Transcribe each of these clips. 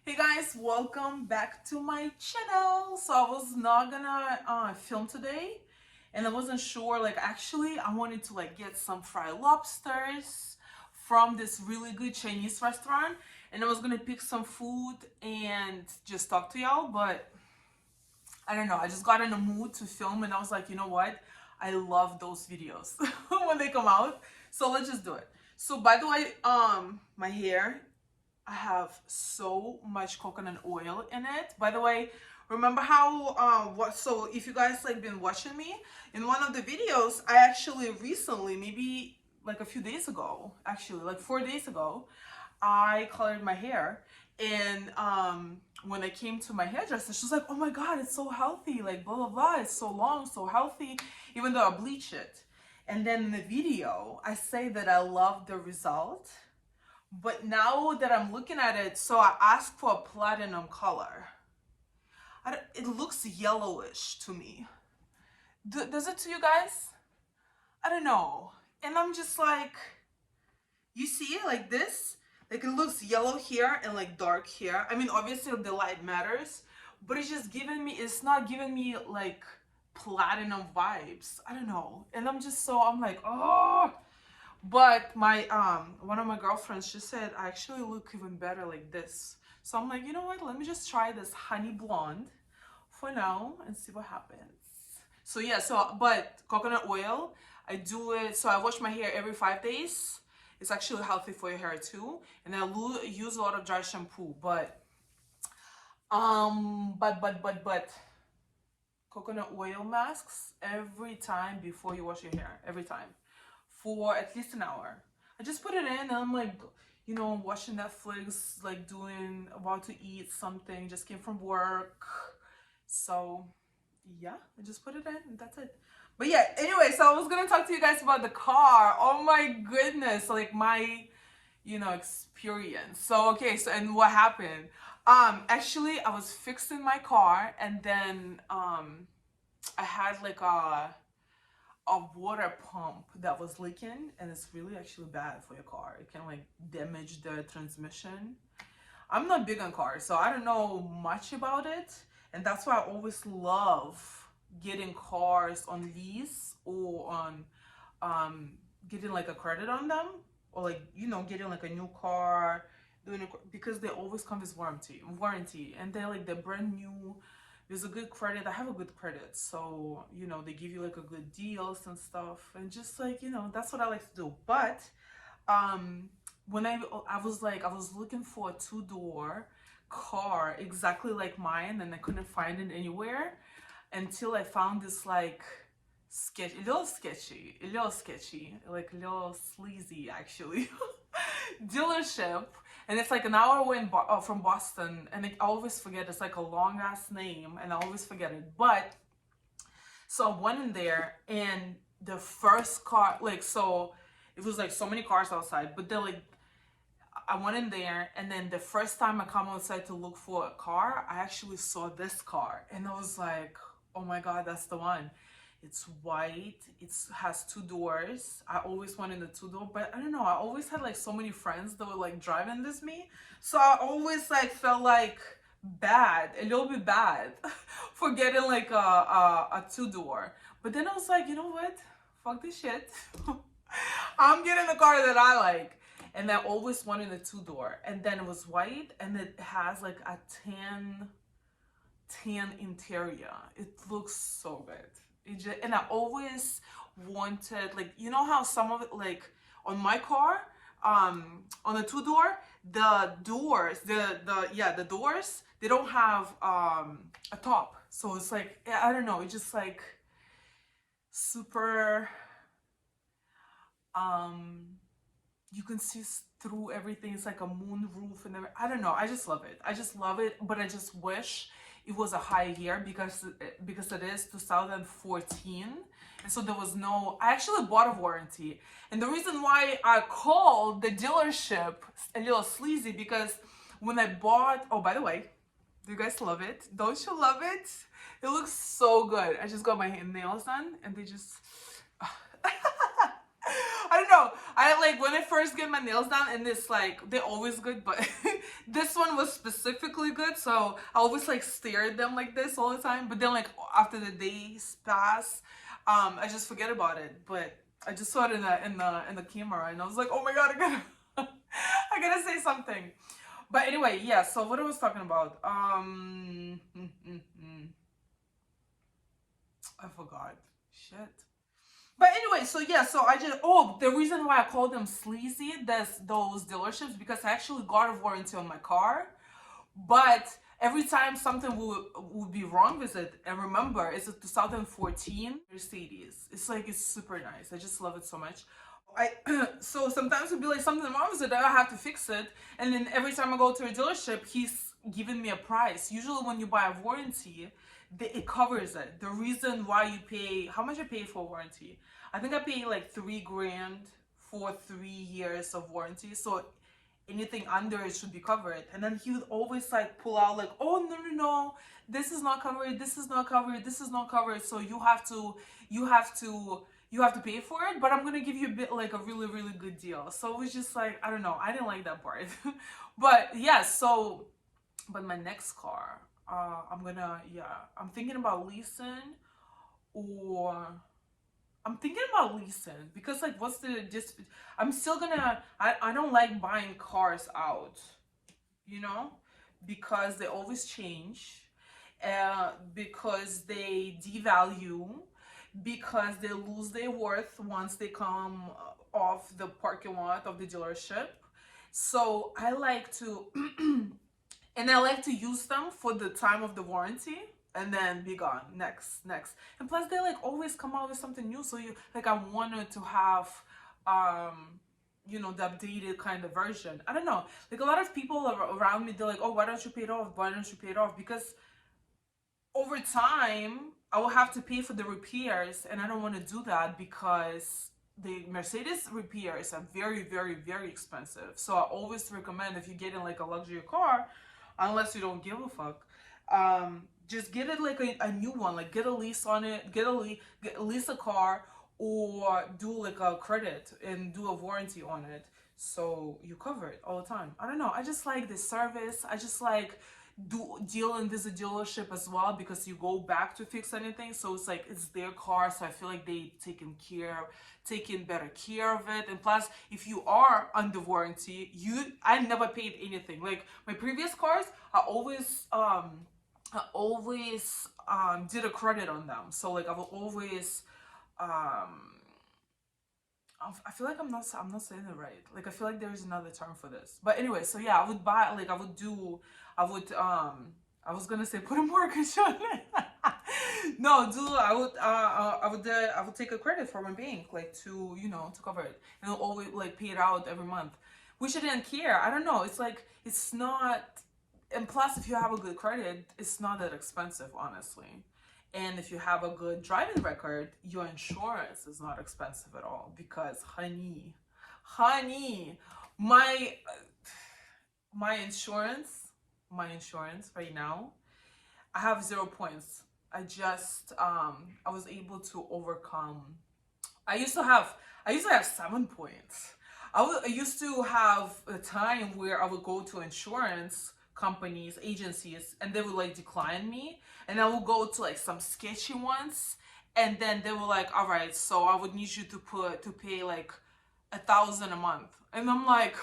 Hey guys, welcome back to my channel. So I was not gonna film today, and I wasn't sure. Like, actually, I wanted to get some fried lobsters from this really good Chinese restaurant, and I was gonna pick some food and just talk to y'all. But I don't know. I just got in a mood to film, and I was like, you know what? I love those videos when they come out. So let's just do it. So by the way, my hair, I have so much coconut oil in it. By the way, remember how so if you guys been watching me in one of the videos, I actually recently, maybe like a few days ago, actually like 4 days ago, I colored my hair. And when I came to my hairdresser, she was like, oh my god, it's so healthy, like blah blah blah, it's so long, so healthy, even though I bleach it. And then in the video I say that I love the result, but now that I'm looking at it, so I asked for a platinum color. It looks yellowish to me. Does it to you guys? I don't know. And I'm just like, you see it like this? Like it looks yellow here and like dark here. I mean, obviously the light matters, but it's not giving me like platinum vibes. I don't know. And I'm like, oh. But my one of my girlfriends, she said I actually look even better like this. So I'm like, you know what? Let me just try this honey blonde for now and see what happens. So yeah, but coconut oil, I do it. So I wash my hair every 5 days. It's actually healthy for your hair too. And I use a lot of dry shampoo, but coconut oil masks every time before you wash your hair, every time, for at least an hour. I just put it in and I'm like, watching Netflix, like about to eat something, just came from work. So yeah, I just put it in and that's it. But yeah, anyway, so I was gonna talk to you guys about the car. Oh my goodness, like my, experience. So okay, so and what happened? Actually, I was fixing my car and then I had like a water pump that was leaking, and it's really actually bad for your car. It can like damage the transmission. I'm not big on cars, so I don't know much about it, and that's why I always love getting cars on lease or on getting like a credit on them, or like getting like a new car, because they always come with warranty, and they're brand new. There's a good credit. I have a good credit, so they give you like a good deals and stuff, and just like that's what I like to do. But when I was looking for a two-door car exactly like mine, and I couldn't find it anywhere until I found this like a little sketchy, like a little sleazy actually dealership, and it's like an hour away from Boston, and I always forget, it's like a long ass name and I always forget it. But so I went in there, and the first car, so it was like so many cars outside, but they're like, I went in there, and then the first time I come outside to look for a car, I actually saw this car, and I was like, oh my god, that's the one. It's white, it has two doors. I always wanted a two-door, but I don't know, I always had like so many friends that were like driving this me, so I always like felt like a little bit bad for getting like a two-door. But then I was like, you know what, fuck this shit. I'm getting the car that I like. And I always wanted a two-door, and then it was white, and it has like a tan interior. It looks so good. And I always wanted, like, how some of it, like on my car, on the two-door, the doors, the doors, they don't have a top, so it's like, I don't know, it's just like super you can see through everything. It's like a moon roof, and I don't know, I just love it. But I just wish it was a high year, because it is 2014, and so there was no, I actually bought a warranty. And the reason why I called the dealership a little sleazy, because when I bought, oh, by the way, do you guys love it? Don't you love it? It looks so good. I just got my nails done, and they just I don't know. I like when I first get my nails done, and it's like they're always good, but this one was specifically good, so I always like stare at them like this all the time. But then like after the days pass, I just forget about it. But I just saw it in the camera, and I was like, oh my god, I gotta I gotta say something. But anyway, yeah. So what I was talking about, I forgot. Shit. But anyway, so yeah, so I just the reason why I call them sleazy, that's those dealerships, because I actually got a warranty on my car, but every time something would be wrong with it, and remember, it's a 2014 Mercedes. It's like it's super nice. I just love it so much. I so sometimes it'd be like something wrong with it, I have to fix it, and then every time I go to a dealership, he's giving me a price. Usually, when you buy a warranty, it covers it. The reason why you pay, how much I pay for warranty? I think I pay like 3 grand for 3 years of warranty. So anything under it should be covered. And then he would always like pull out like, oh no no no, this is not covered, this is not covered, this is not covered. So you have to pay for it, but I'm gonna give you a bit like a really really good deal. So it was just like, I don't know, I didn't like that part. But yeah, so but my next car, I'm thinking about leasing, or I'm thinking about leasing, because like what's the just I'm still gonna I don't like buying cars out, you know, because they always change, because they devalue, because they lose their worth once they come off the parking lot of the dealership. So I like to and I like to use them for the time of the warranty and then be gone. Next. And plus they like always come out with something new. So you like, I wanted to have the updated kind of version. I don't know. Like a lot of people around me, they're like, oh, why don't you pay it off? Why don't you pay it off? Because over time I will have to pay for the repairs, and I don't want to do that because the Mercedes repairs are very, very, very expensive. So I always recommend, if you're getting like a luxury car, unless you don't give a fuck, just get it like a new one. Like get a lease on it, lease a car, or do like a credit and do a warranty on it, so you cover it all the time. I don't know, I just like the service. I just like dealing with a dealership as well, because you go back to fix anything, so it's like it's their car, so I feel like they taking better care of it. And plus, if you are under warranty, I never paid anything. Like my previous cars, I always did a credit on them, so like I will always I feel like I'm not saying it right. Like I feel like there's another term for this. But anyway, so yeah, I would buy, like I was gonna say put a mortgage on it. No, I would take a credit from a bank, like to to cover it, and I'll always like pay it out every month. Which I didn't care. I don't know. It's like it's not, and plus if you have a good credit, it's not that expensive, honestly. And if you have a good driving record, your insurance is not expensive at all, because honey, my my insurance right now, I have 0 points. I just I was able to overcome. I used to have 7 points. I used to have a time where I would go to insurance companies, agencies, and they would like decline me, and I would go to like some sketchy ones, and then they were like, all right, so I would need you to pay like 1,000 a month, and I'm like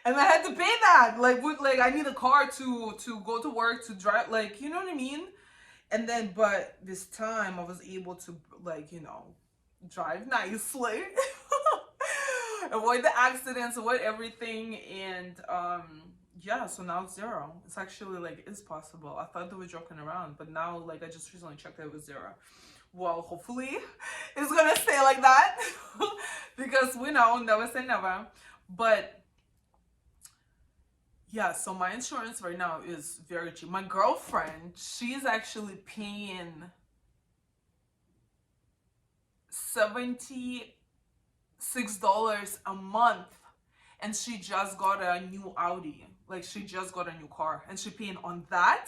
and I had to pay that, like I need a car to go to work, to drive, like, you know what I mean. And then, but this time I was able to, like, drive nicely, avoid the accidents, avoid everything, and yeah, so now it's 0. It's actually like, it's possible. I thought they were joking around, but now like I just recently checked that it was 0. Well, hopefully it's gonna stay like that because we know, never say never. But yeah, so my insurance right now is very cheap. My girlfriend, she's actually paying $76 a month, and she just got a new Audi. Like she just got a new car, and she's paying on that.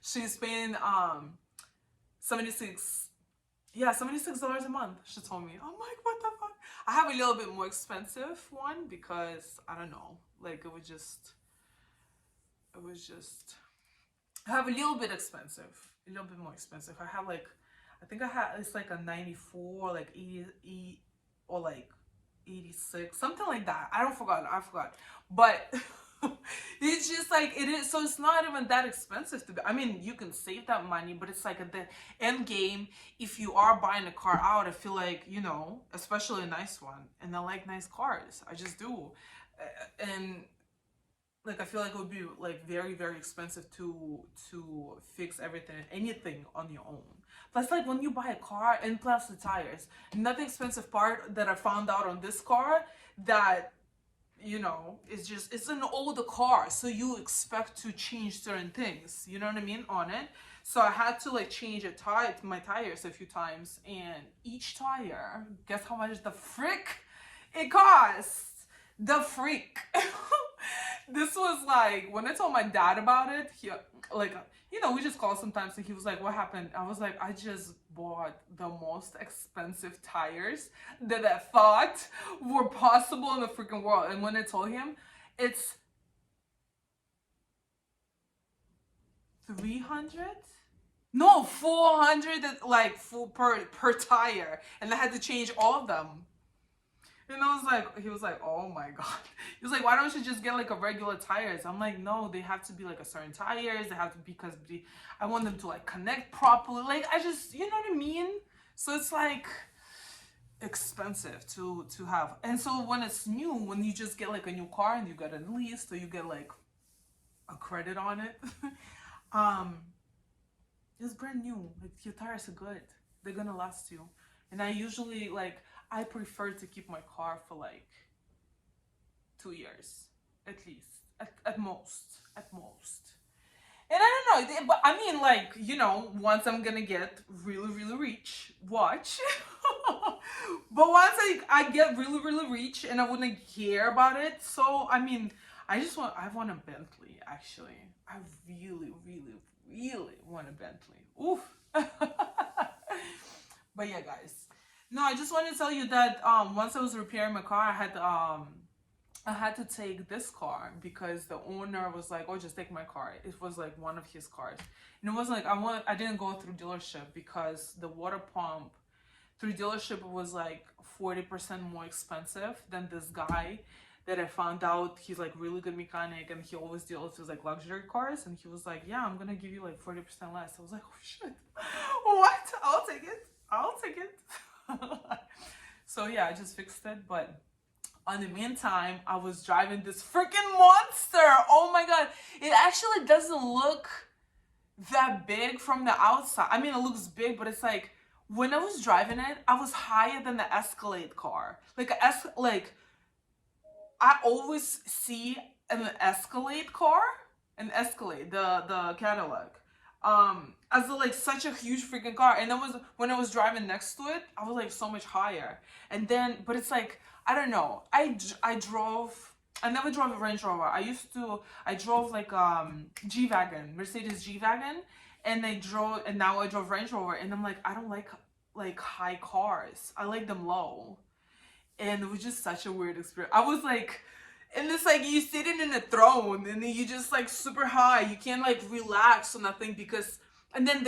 She's paying $76 a month. She told me. I'm like, what the fuck? I have a little bit more expensive one because I don't know, like it was just I have a little bit expensive, a little bit more expensive. I have like, I think I had, it's like a 94, like 80, or like 86, something like that. I forgot. But it's just like, it is, so it's not even that expensive to be. I mean, you can save that money, but it's like at the end game, if you are buying a car out, I feel like, you know, especially a nice one, and I like nice cars. I just do. And like I feel like it would be like very very expensive to fix everything, anything on your own. Plus, like when you buy a car, and plus the tires, another expensive part that I found out on this car, that, you know, it's just, it's an older car, so you expect to change certain things, you know what I mean, on it. So I had to like change my tires a few times, and each tire, guess how much the frick it costs? The freak. This was like, when I told my dad about it, he, like, you know, we just call sometimes, and he was like, what happened? I was like, I just bought the most expensive tires that I thought were possible in the freaking world. And when I told him, it's 300, no, 400, like full per tire, and I had to change all of them. And I was like, he was like, oh my God. He was like, why don't you just get like a regular tires? I'm like, no, they have to be like a certain tires. They have to, because I want them to like connect properly. Like, I just, you know what I mean? So it's like expensive to have. And so when it's new, when you just get like a new car and you get a lease, or you get like a credit on it, it's brand new. Like, your tires are good. They're gonna last you. And I usually like, I prefer to keep my car for like 2 years, at least, at most. And I don't know, but I mean, like, you know, once I'm gonna get really, really rich, watch. But once I get really, really rich, and I wouldn't care about it. So, I mean, I want a Bentley, actually. I really, really, really want a Bentley. Oof. But yeah, guys. No, I just want to tell you that once I was repairing my car, I had to take this car because the owner was like, "Oh, just take my car." It was like one of his cars, and it was like I didn't go through dealership because the water pump through dealership was like 40% more expensive than this guy that I found out. He's like really good mechanic, and he always deals with like luxury cars, and he was like, "Yeah, I'm gonna give you like 40% less." I was like, "Oh shit, what? I'll take it." So yeah, I just fixed it. But on the meantime, I was driving this freaking monster. Oh my God, it actually doesn't look that big from the outside. I mean, it looks big, but it's like, when I was driving it, I was higher than the Escalade car. Like I always see an Escalade car, the Cadillac, as like such a huge freaking car. And then when I was driving next to it, I was like so much higher. And then, but it's like, I don't know. I never drove a Range Rover. I drove like G-Wagon, Mercedes G-Wagon, and now I drove Range Rover, and I'm like, I don't like high cars. I like them low. And it was just such a weird experience. I was like, and it's like you sitting in a throne, and then you just like super high. You can't like relax or nothing, because, and then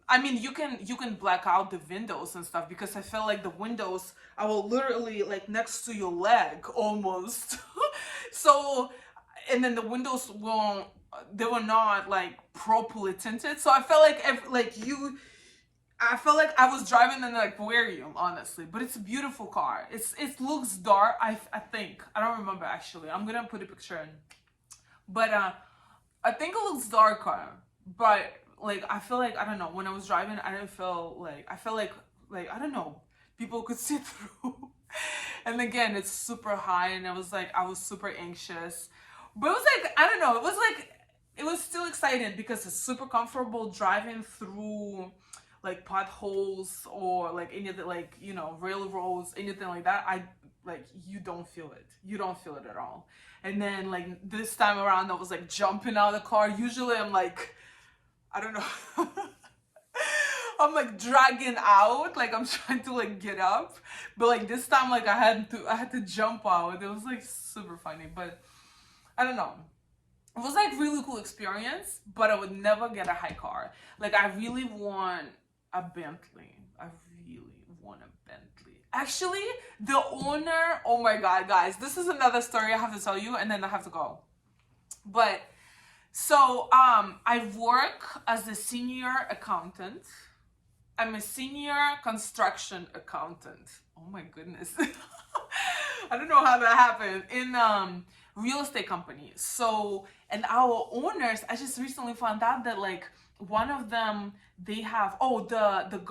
I mean, you can black out the windows and stuff, because I felt like the windows are literally like next to your leg almost. So, and then the windows they were not like properly tinted. So I felt like I felt like I was driving in an aquarium, honestly. But it's a beautiful car. It looks dark. I think, I don't remember actually. I'm gonna put a picture in. But I think it looks darker. But like, I feel like, I don't know, when I was driving, I didn't feel like, I felt like I don't know, people could see through. And again, it's super high, and I was super anxious. But it was like, I don't know, it was still exciting because it's super comfortable driving through like potholes, or like any of the, like, you know, railroads, anything like that. You don't feel it at all. And then like this time around, I was like jumping out of the car. Usually I'm like, I don't know. I'm like dragging out, like I'm trying to like get up, but like this time like I had to jump out. It was like super funny, but I don't know. It was like really cool experience, but I would never get a high car. Like I really want a Bentley. I really want a Bentley. Actually, the owner, oh my god, guys, this is another story I have to tell you, and then I have to go. But so I work as a senior accountant. I'm a senior construction accountant. Oh my goodness. I don't know how that happened in real estate company. So, and our owners, I just recently found out that like one of them, they have, oh,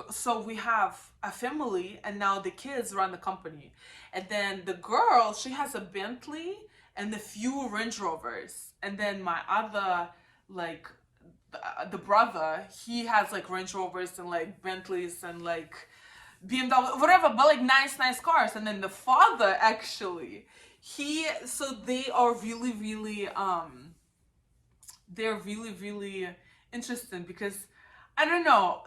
so we have a family and now the kids run the company. And then the girl, she has a Bentley and a few Range Rovers. And then my other, like, the brother, he has like Range Rovers and like Bentleys and like BMW, whatever, but like nice cars. And then the father actually, so they are they're really interesting because I don't know.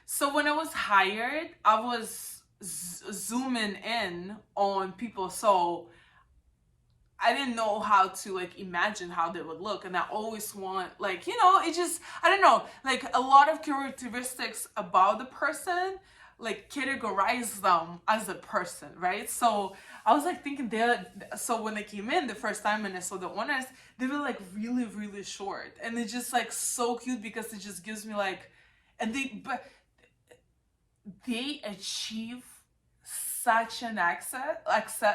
So when I was hired, I was zooming in on people. So I didn't know how to like imagine how they would look, and I always want like it just I don't know, like a lot of characteristics about the person like categorize them as a person, right? So I was like thinking so when they came in the first time and I saw the owners, they were like really short, and it's just like so cute because it just gives me like, and they achieve such an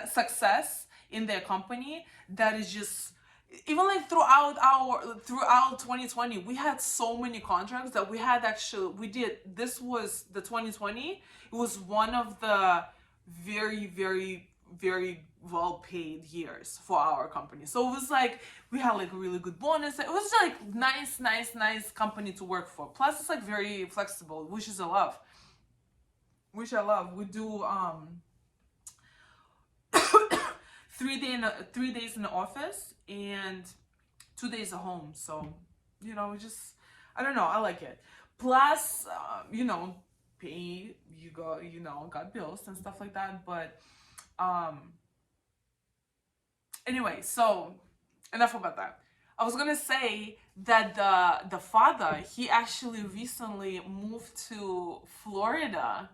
success in their company that is just even like throughout 2020 we had so many contracts that we did. This was the 2020. It was one of the very well paid years for our company. So it was like we had like a really good bonus. It was like nice company to work for. Plus it's like very flexible, which I love. We do 3 days in the office and 2 days at home. So just I don't know, I like it. Plus pay, got bills and stuff like that. But anyway, so enough about that. I was gonna say that the father, he actually recently moved to Florida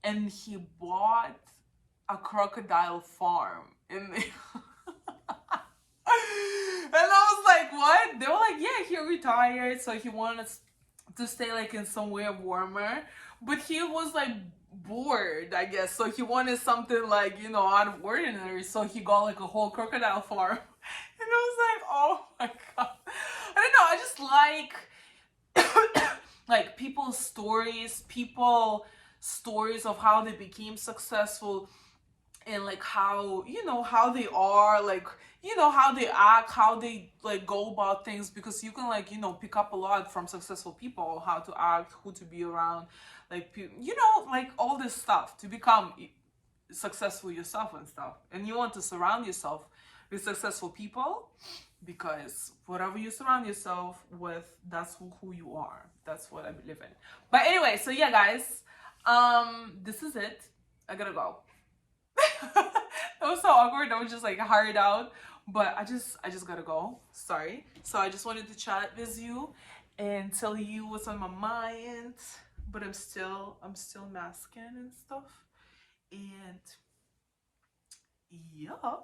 and he bought a crocodile farm in the and I was like, what? They were like, yeah, he retired, so he wanted to stay like in somewhere warmer, but he was like bored, I guess, so he wanted something like out of ordinary, so he got like a whole crocodile farm. And I was like, oh my god, I don't know, I just like like people's stories of how they became successful, and like how how they are, like how they act, how they like go about things, because you can like pick up a lot from successful people, how to act, who to be around, like like all this stuff to become successful yourself and stuff. And you want to surround yourself with successful people, because whatever you surround yourself with, that's who you are. That's what I believe in. But anyway, so yeah guys, this is it. I gotta go. That was so awkward. I was just like hurried out, but I just gotta go. Sorry. So I just wanted to chat with you and tell you what's on my mind. But I'm still masking and stuff. And yeah.